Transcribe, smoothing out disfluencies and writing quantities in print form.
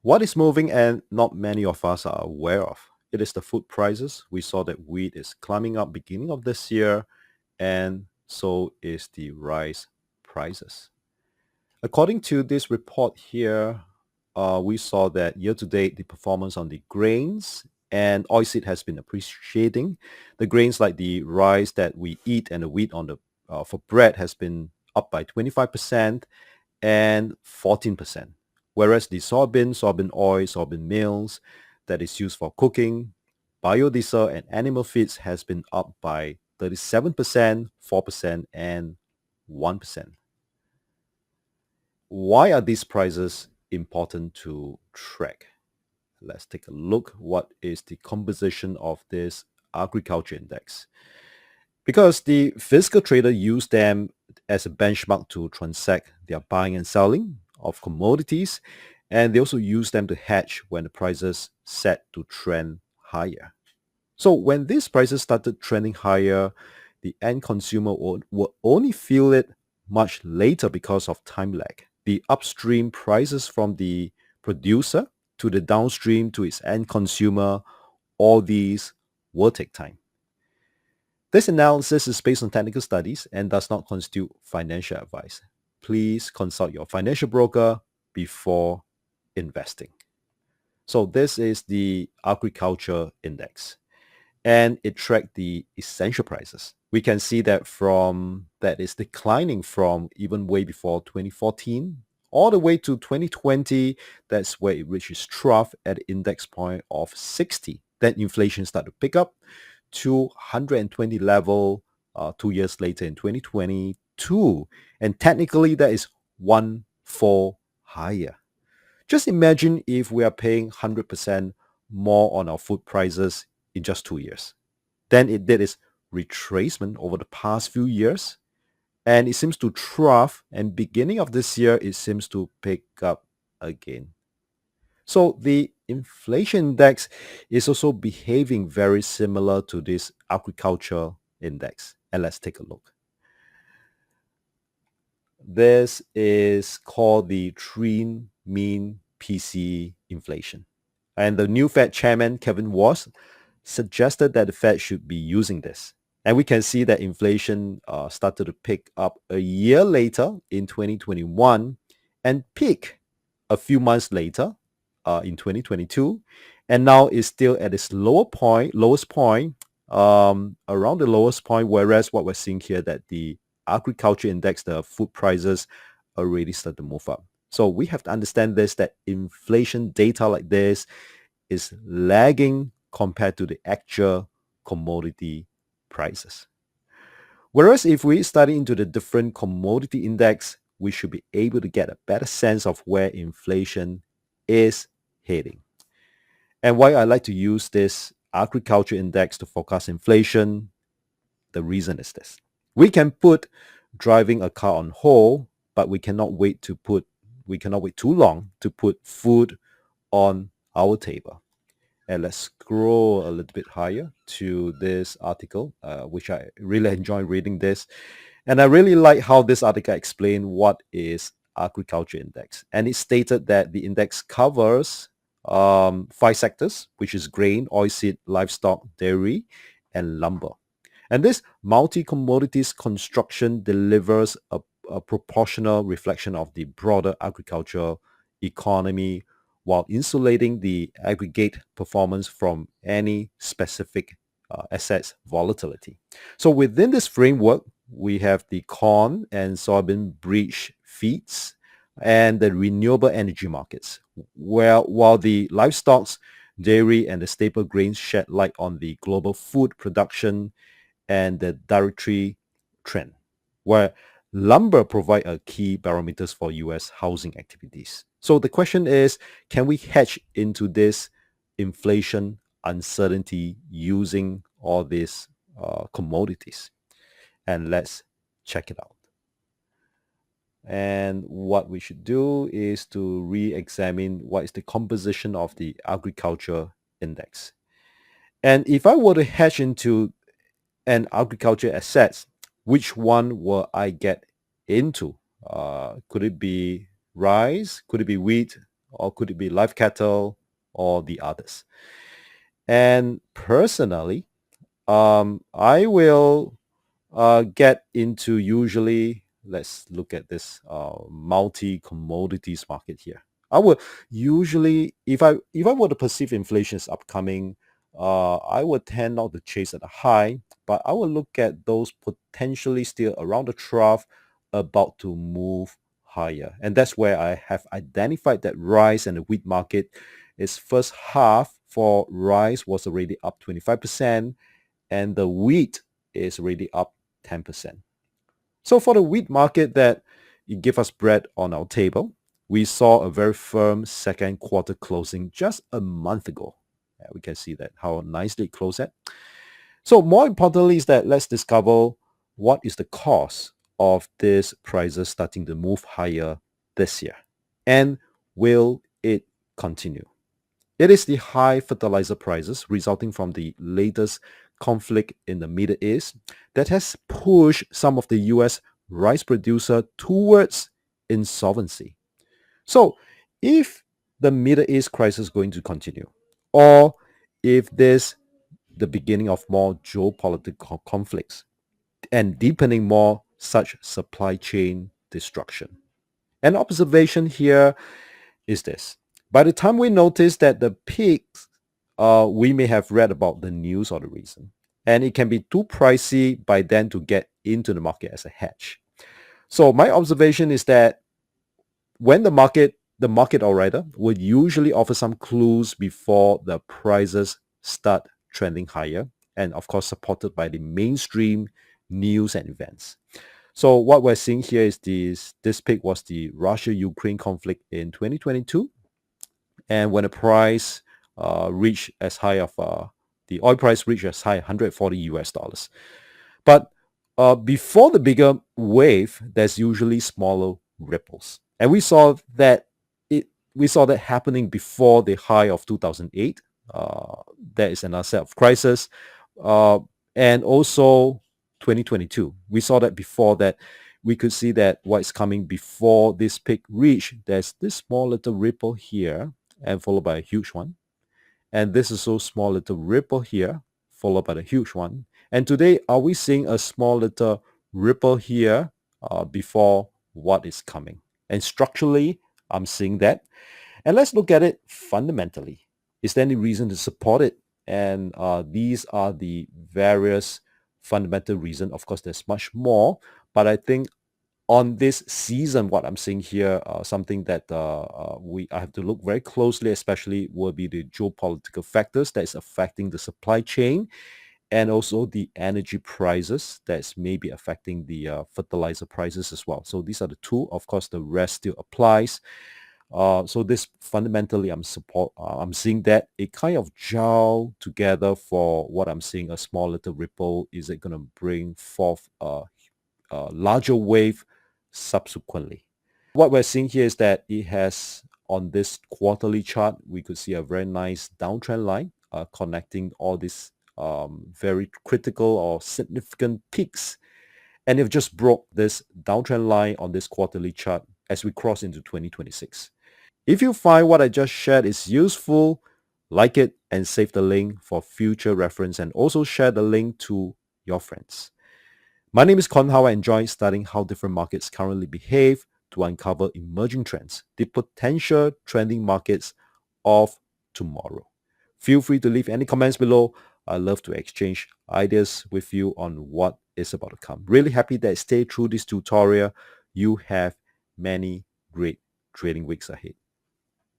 What is moving and not many of us are aware of? It is the food prices. We saw that wheat is climbing up beginning of this year, and so is the rice prices. According to this report here, we saw that year to date, the performance on the grains and oilseed has been appreciating. The grains like the rice that we eat and the wheat on the for bread has been up by 25% and 14%. Whereas the soybean oil, soybean meals that is used for cooking, biodiesel and animal feeds has been up by 37%, 4%, and 1%. Why are these prices important to track? Let's take a look. What is the composition of this agriculture index? Because the physical trader use them as a benchmark to transact their buying and selling of commodities, and they also use them to hedge when the prices set to trend higher. So when these prices started trending higher, the end consumer will only feel it much later because of time lag. The upstream prices from the producer to the downstream to its end consumer, all these will take time. This analysis is based on technical studies and does not constitute financial advice. Please consult your financial broker before investing. So this is the agriculture index, and it tracked the essential prices. We can see that from that is declining from even way before 2014 all the way to 2020. That's where it reaches trough at the index point of 60. Then inflation started to pick up to 120 level 2 years later in 2022. And technically that is 1/4 higher. Just imagine if we are paying 100% more on our food prices in just 2 years. Then it did its retracement over the past few years, and it seems to trough, and beginning of this year, it seems to pick up again. So the inflation index is also behaving very similar to this agriculture index. And let's take a look. This is called the Trend Mean PCE inflation. And the new Fed chairman, Kevin Warsh, suggested that the Fed should be using this. And we can see that inflation started to pick up a year later in 2021 and peak a few months later in 2022. And now is still at its lowest point, around the lowest point, whereas what we're seeing here that the agriculture index, the food prices already start to move up. So we have to understand this, that inflation data like this is lagging compared to the actual commodity prices. Whereas if we study into the different commodity index, we should be able to get a better sense of where inflation is heading. And why I like to use this agriculture index to forecast inflation, the reason is this. We can put driving a car on hold, but we cannot wait too long to put food on our table. And let's scroll a little bit higher to this article, which I really enjoy reading this. And I really like how this article explained what is agriculture index. And it stated that the index covers 5 sectors, which is grain, oilseed, livestock, dairy, and lumber. And this multi-commodities construction delivers a proportional reflection of the broader agricultural economy while insulating the aggregate performance from any specific assets volatility. So within this framework, we have the corn and soybean bridge feeds and the renewable energy markets, while the livestock, dairy, and the staple grains shed light on the global food production and the dietary trend, where lumber provide a key barometers for U.S. housing activities. So the question is, can we hedge into this inflation uncertainty using all these commodities? And let's check it out. And what we should do is to re-examine what is the composition of the agriculture index. And if I were to hedge into an agriculture assets, which one will I get into? Could it be rice? Could it be wheat? or could it be live cattle, or the others? And personally, I will get into usually, let's look at this multi commodities market here. I would usually, if I were to perceive inflation is upcoming, I would tend not to chase at a high, but I will look at those potentially still around the trough, about to move higher. And that's where I have identified that rice and the wheat market is first half for rice was already up 25%, and the wheat is already up 10%. So for the wheat market that it gave us bread on our table, we saw a very firm second quarter closing just a month ago. Yeah, we can see that how nicely it closed at. So more importantly is that let's discover what is the cause of this prices starting to move higher this year, and will it continue? It is the high fertilizer prices resulting from the latest conflict in the Middle East that has pushed some of the US rice producer towards insolvency. So if the Middle East crisis is going to continue, or if there's the beginning of more geopolitical conflicts and deepening more such supply chain destruction. An observation here is this. By the time we notice that the peaks, we may have read about the news or the reason. And it can be too pricey by then to get into the market as a hedge. So my observation is that when the market outrider would usually offer some clues before the prices start trending higher, and of course supported by the mainstream news and events. So what we're seeing here is this peak was the Russia-Ukraine conflict in 2022, and when the price reached as high of the oil price reached as high 140 US dollars. But before the bigger wave, there's usually smaller ripples, and we saw that happening before the high of 2008. There is another set of crisis, uh, and also 2022. We saw that before that. We could see that what's coming before this peak reach. There's this small little ripple here, and followed by a huge one. And this is so small little ripple here, followed by the huge one. And today, are we seeing a small little ripple here before what is coming? And structurally, I'm seeing that. And let's look at it fundamentally. Is there any reason to support it? And these are the various fundamental reasons. Of course, there's much more, but I think on this season, what I'm seeing here, something that I have to look very closely, especially will be the geopolitical factors that is affecting the supply chain, and also the energy prices that's maybe affecting the fertilizer prices as well. So these are the two. Of course, the rest still applies. So this fundamentally, I'm seeing that it kind of gel together for what I'm seeing, a small little ripple. Is it going to bring forth a larger wave subsequently? What we're seeing here is that it has, on this quarterly chart, we could see a very nice downtrend line connecting all these very critical or significant peaks. And it just broke this downtrend line on this quarterly chart as we cross into 2026. If you find what I just shared is useful, like it and save the link for future reference, and also share the link to your friends. My name is Con How. I enjoy studying how different markets currently behave to uncover emerging trends, the potential trending markets of tomorrow. Feel free to leave any comments below. I love to exchange ideas with you on what is about to come. Really happy that stay through this tutorial. You have many great trading weeks ahead.